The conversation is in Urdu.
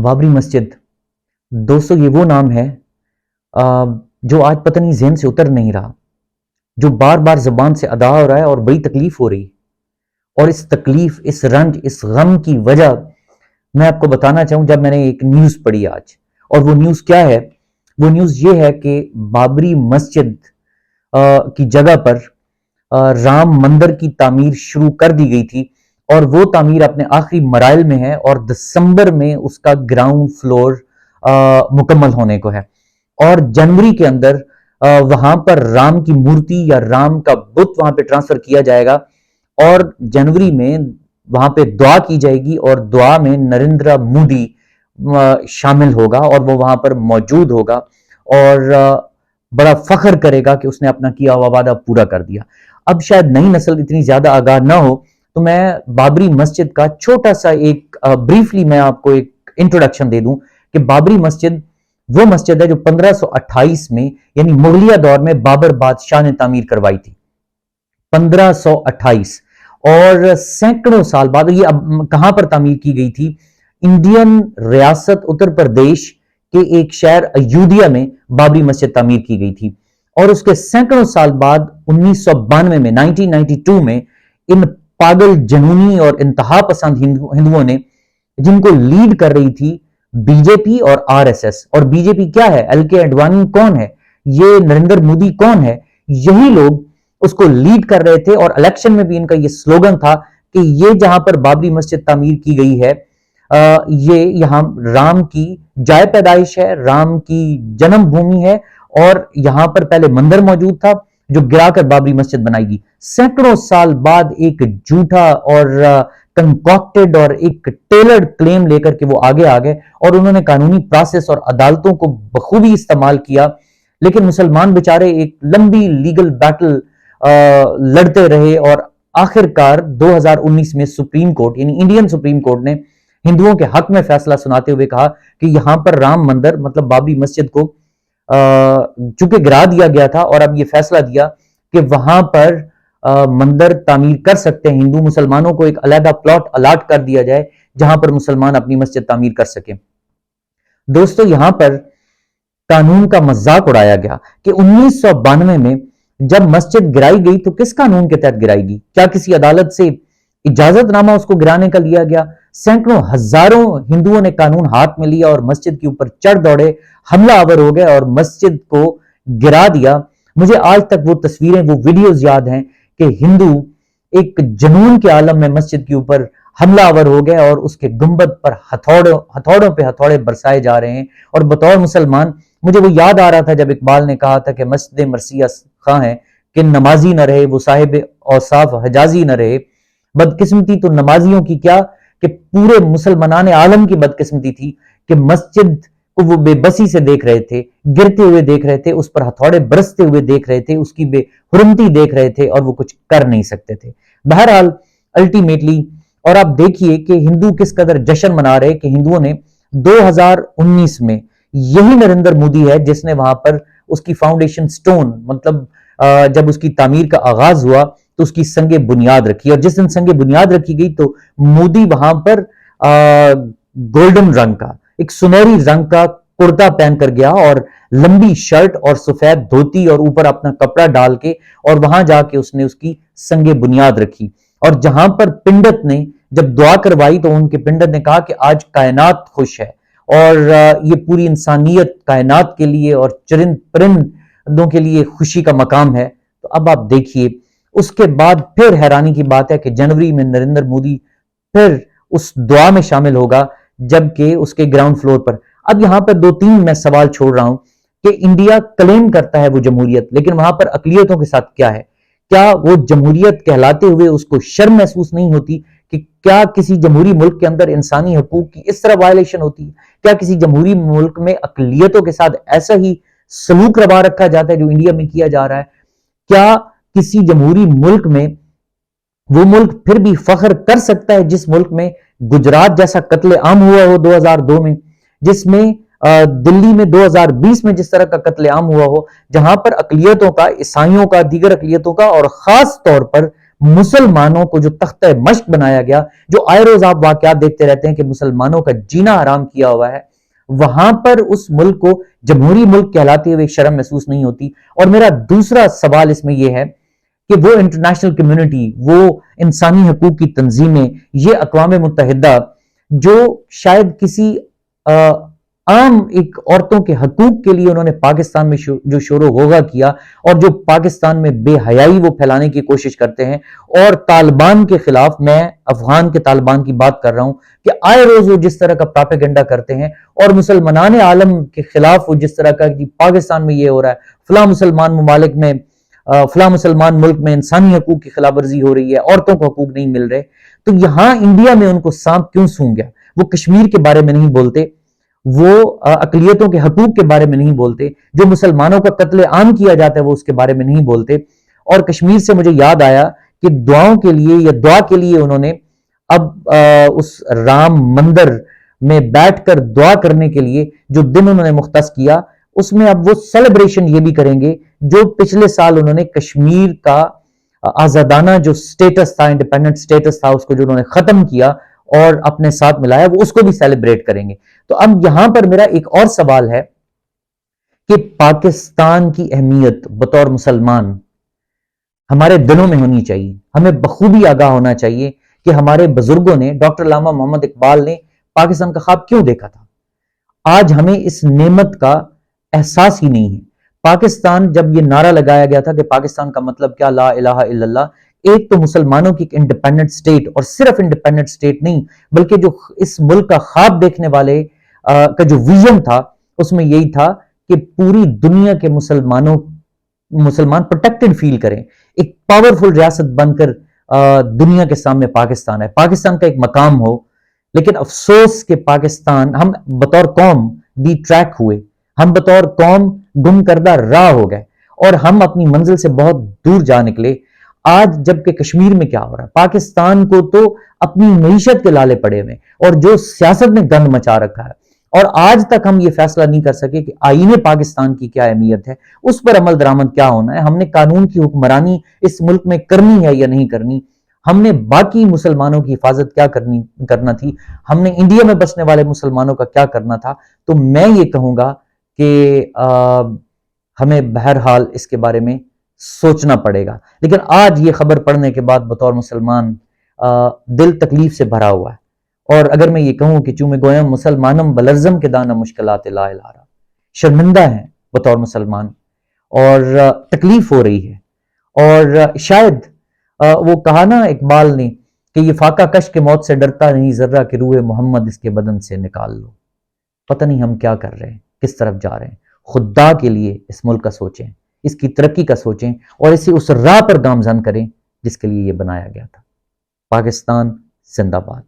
بابری مسجد دوستوں، یہ وہ نام ہے جو آج پتہ نہیں ذہن سے اتر نہیں رہا، جو بار بار زبان سے ادا ہو رہا ہے اور بڑی تکلیف ہو رہی ہے۔ اور اس تکلیف، اس رنج، اس غم کی وجہ میں آپ کو بتانا چاہوں جب میں نے ایک نیوز پڑھی آج، اور وہ نیوز کیا ہے؟ وہ نیوز یہ ہے کہ بابری مسجد کی جگہ پر رام مندر کی تعمیر شروع کر دی گئی تھی، اور وہ تعمیر اپنے آخری مراحل میں ہے، اور دسمبر میں اس کا گراؤنڈ فلور مکمل ہونے کو ہے، اور جنوری کے اندر وہاں پر رام کی مورتی یا رام کا بت وہاں پہ ٹرانسفر کیا جائے گا، اور جنوری میں وہاں پہ دعا کی جائے گی، اور دعا میں نریندر مودی شامل ہوگا، اور وہ وہاں پر موجود ہوگا، اور بڑا فخر کرے گا کہ اس نے اپنا کیا ہوا وعدہ پورا کر دیا۔ اب شاید نئی نسل اتنی زیادہ آگاہ نہ ہو، تو میں بابری مسجد کا چھوٹا سا ایک بریفلی میں آپ کو ایک انٹروڈکشن دے دوں کہ بابری مسجد وہ مسجد ہے جو 1528 میں یعنی مغلیہ دور میں بابر بادشاہ نے تعمیر کروائی تھی، 1528، اور سینکڑوں سال بعد یہ اب کہاں پر تعمیر کی گئی تھی؟ انڈین ریاست اتر پردیش کے ایک شہر ایودھیا میں بابری مسجد تعمیر کی گئی تھی، اور اس کے سینکڑوں سال بعد 1992 میں 1992 میں ان پاگل جنونی اور انتہا پسند ہندوؤں نے، جن کو لیڈ کر رہی تھی بی جے پی اور آر ایس ایس، اور بی جے پی کیا ہے؟ ایل کے اڈوانی کون ہے؟ یہ نریندر مودی کون ہے؟ یہی لوگ اس کو لیڈ کر رہے تھے، اور الیکشن میں بھی ان کا یہ سلوگن تھا کہ یہ جہاں پر بابری مسجد تعمیر کی گئی ہے، یہ یہاں رام کی جائے پیدائش ہے، رام کی جنم بھومی ہے، اور یہاں پر پہلے مندر موجود تھا جو گرا کر بابری مسجد بنائی گئی۔ سینکڑوں سال بعد ایک جھوٹا اور کنکاکٹڈ اور ایک ٹیلرڈ کلیم لے کر کے وہ آگے آ گئے، اور انہوں نے قانونی پروسیس اور عدالتوں کو بخوبی استعمال کیا، لیکن مسلمان بیچارے ایک لمبی لیگل بیٹل لڑتے رہے، اور آخر کار 2019 میں سپریم کورٹ یعنی انڈین سپریم کورٹ نے ہندوؤں کے حق میں فیصلہ سناتے ہوئے کہا کہ یہاں پر رام مندر مطلب بابری مسجد کو چونکہ گرا دیا گیا تھا، اور اب یہ فیصلہ دیا کہ وہاں پر مندر تعمیر کر سکتے ہیں، ہندو مسلمانوں کو ایک علیحدہ پلاٹ الاٹ کر دیا جائے جہاں پر مسلمان اپنی مسجد تعمیر کر سکیں۔ دوستو، یہاں پر قانون کا مذاق اڑایا گیا کہ 1992 میں جب مسجد گرائی گئی تو کس قانون کے تحت گرائی گئی؟ کیا کسی عدالت سے اجازت نامہ اس کو گرانے کا لیا گیا؟ سینکڑوں ہزاروں ہندوؤں نے قانون ہاتھ میں لیا اور مسجد کے اوپر چڑھ دوڑے، حملہ آور ہو گئے اور مسجد کو گرا دیا۔ مجھے آج تک وہ تصویریں، وہ ویڈیوز یاد ہیں کہ ہندو ایک جنون کے عالم میں مسجد کے اوپر حملہ آور ہو گئے، اور اس کے گنبد پر ہتھوڑوں پہ ہتھوڑے برسائے جا رہے ہیں۔ اور بطور مسلمان مجھے وہ یاد آ رہا تھا جب اقبال نے کہا تھا کہ مسجد مرثیہ خواں ہے کہ نمازی نہ رہے، وہ صاحب اوصاف حجازی نہ رہے۔ بدقسمتی تو نمازیوں کی کیا کہ پورے مسلمانان عالم کی بدقسمتی تھی کہ مسجد کو وہ بے بسی سے دیکھ رہے تھے، گرتے ہوئے دیکھ رہے تھے، اس پر ہتھوڑے برستے ہوئے دیکھ رہے تھے، اس کی بے حرمتی دیکھ رہے تھے، اور وہ کچھ کر نہیں سکتے تھے۔ بہرحال الٹیمیٹلی، اور آپ دیکھیے کہ ہندو کس قدر جشن منا رہے کہ ہندوؤں نے 2019 میں یہی نریندر مودی ہے جس نے وہاں پر اس کی فاؤنڈیشن سٹون، مطلب جب اس کی تعمیر کا آغاز ہوا تو اس کی سنگ بنیاد رکھی، اور جس دن سنگ بنیاد رکھی گئی تو مودی وہاں پر گولڈن رنگ کا، ایک سنہری رنگ کا کرتا پہن کر گیا، اور لمبی شرٹ اور سفید دھوتی، اور اوپر اپنا کپڑا ڈال کے، اور وہاں جا کے اس نے اس کی سنگ بنیاد رکھی۔ اور جہاں پر پنڈت نے جب دعا کروائی تو ان کے پنڈت نے کہا کہ آج کائنات خوش ہے، اور یہ پوری انسانیت کائنات کے لیے اور چرند پرندوں کے لیے خوشی کا مقام ہے۔ تو اب آپ دیکھیے، اس کے بعد پھر حیرانی کی بات ہے کہ جنوری میں نریندر مودی پھر اس دعا میں شامل ہوگا جبکہ اس کے گراؤنڈ فلور پر۔ اب یہاں پر دو تین میں سوال چھوڑ رہا ہوں کہ انڈیا کلیم کرتا ہے وہ جمہوریت، لیکن وہاں پر اقلیتوں کے ساتھ کیا ہے؟ کیا وہ جمہوریت کہلاتے ہوئے اس کو شرم محسوس نہیں ہوتی کہ کیا کسی جمہوری ملک کے اندر انسانی حقوق کی اس طرح وائلیشن ہوتی ہے؟ کیا کسی جمہوری ملک میں اقلیتوں کے ساتھ ایسا ہی سلوک روا رکھا جاتا ہے جو انڈیا میں کیا جا رہا ہے؟ کیا کسی جمہوری ملک میں وہ ملک پھر بھی فخر کر سکتا ہے جس ملک میں گجرات جیسا قتل عام ہوا ہو 2002 میں، جس میں دلی میں 2020 میں جس طرح کا قتل عام ہوا ہو، جہاں پر اقلیتوں کا، عیسائیوں کا، دیگر اقلیتوں کا، اور خاص طور پر مسلمانوں کو جو تختہ مشق بنایا گیا، جو آئے روز آپ واقعات دیکھتے رہتے ہیں کہ مسلمانوں کا جینا حرام کیا ہوا ہے، وہاں پر اس ملک کو جمہوری ملک کہلاتے ہوئے شرم محسوس نہیں ہوتی۔ اور میرا دوسرا سوال اس میں یہ ہے کہ وہ انٹرنیشنل کمیونٹی، وہ انسانی حقوق کی تنظیمیں، یہ اقوام متحدہ جو شاید کسی عام ایک عورتوں کے حقوق کے لیے انہوں نے پاکستان میں جو شور و غوغا کیا، اور جو پاکستان میں بے حیائی وہ پھیلانے کی کوشش کرتے ہیں، اور طالبان کے خلاف، میں افغان کے طالبان کی بات کر رہا ہوں، کہ آئے روز وہ جس طرح کا پراپیگنڈا کرتے ہیں، اور مسلمانان عالم کے خلاف وہ جس طرح کا کہ پاکستان میں یہ ہو رہا ہے، فلاں مسلمان ممالک میں، فلاں مسلمان ملک میں انسانی حقوق کی خلاف ورزی ہو رہی ہے، عورتوں کو حقوق نہیں مل رہے، تو یہاں انڈیا میں ان کو سانپ کیوں سونگ گیا؟ وہ کشمیر کے بارے میں نہیں بولتے، وہ اقلیتوں کے حقوق کے بارے میں نہیں بولتے، جو مسلمانوں کا قتل عام کیا جاتا ہے وہ اس کے بارے میں نہیں بولتے۔ اور کشمیر سے مجھے یاد آیا کہ دعاؤں کے لیے یا دعا کے لیے انہوں نے اب اس رام مندر میں بیٹھ کر دعا کرنے کے لیے جو دن انہوں نے مختص کیا، اس میں اب وہ سیلیبریشن یہ بھی کریں گے جو پچھلے سال انہوں نے کشمیر کا آزادانہ جو سٹیٹس تھا، انڈیپینڈنٹ سٹیٹس تھا، اس کو جو انہوں نے ختم کیا اور اپنے ساتھ ملایا، وہ اس کو بھی سیلیبریٹ کریں گے۔ تو اب یہاں پر میرا ایک اور سوال ہے کہ پاکستان کی اہمیت بطور مسلمان ہمارے دلوں میں ہونی چاہیے، ہمیں بخوبی آگاہ ہونا چاہیے کہ ہمارے بزرگوں نے، ڈاکٹر علامہ محمد اقبال نے پاکستان کا خواب کیوں دیکھا تھا۔ آج ہمیں اس نعمت کا احساس ہی نہیں ہے۔ پاکستان، جب یہ نعرہ لگایا گیا تھا کہ پاکستان کا مطلب کیا، لا الہ الا اللہ، ایک تو مسلمانوں کی ایک انڈیپینڈنٹ سٹیٹ، اور صرف انڈیپینڈنٹ سٹیٹ نہیں بلکہ جو اس ملک کا خواب دیکھنے والے کا جو ویژن تھا، اس میں یہی تھا کہ پوری دنیا کے مسلمان پروٹیکٹڈ فیل کریں، ایک پاورفل ریاست بن کر دنیا کے سامنے پاکستان ہے، پاکستان کا ایک مقام ہو۔ لیکن افسوس کہ پاکستان، ہم بطور قوم ڈی ٹریک ہوئے، ہم بطور قوم گم کردہ راہ ہو گئے، اور ہم اپنی منزل سے بہت دور جا نکلے۔ آج جبکہ کشمیر میں کیا ہو رہا ہے، پاکستان کو تو اپنی معیشت کے لالے پڑے ہوئے، اور جو سیاست میں گند مچا رکھا ہے، اور آج تک ہم یہ فیصلہ نہیں کر سکے کہ آئین پاکستان کی کیا اہمیت ہے، اس پر عمل درآمد کیا ہونا ہے، ہم نے قانون کی حکمرانی اس ملک میں کرنی ہے یا نہیں کرنی، ہم نے باقی مسلمانوں کی حفاظت کیا کرنا تھی، ہم نے انڈیا میں بسنے والے مسلمانوں کا کیا کرنا تھا۔ تو میں یہ کہوں گا کہ ہمیں بہرحال اس کے بارے میں سوچنا پڑے گا۔ لیکن آج یہ خبر پڑھنے کے بعد بطور مسلمان دل تکلیف سے بھرا ہوا ہے، اور اگر میں یہ کہوں کہ چوں میں گویم مسلمانم بلرزم کے دانہ مشکلات لا الارا، شرمندہ ہیں بطور مسلمان، اور تکلیف ہو رہی ہے، اور شاید وہ کہا نا اقبال نے کہ یہ فاقہ کش کے موت سے ڈرتا نہیں ذرہ کہ روح محمد اس کے بدن سے نکال لو۔ پتہ نہیں ہم کیا کر رہے ہیں، کس طرف جا رہے ہیں۔ خدا کے لیے اس ملک کا سوچیں، اس کی ترقی کا سوچیں، اور اسے اس راہ پر گامزن کریں جس کے لیے یہ بنایا گیا تھا۔ پاکستان زندہ باد۔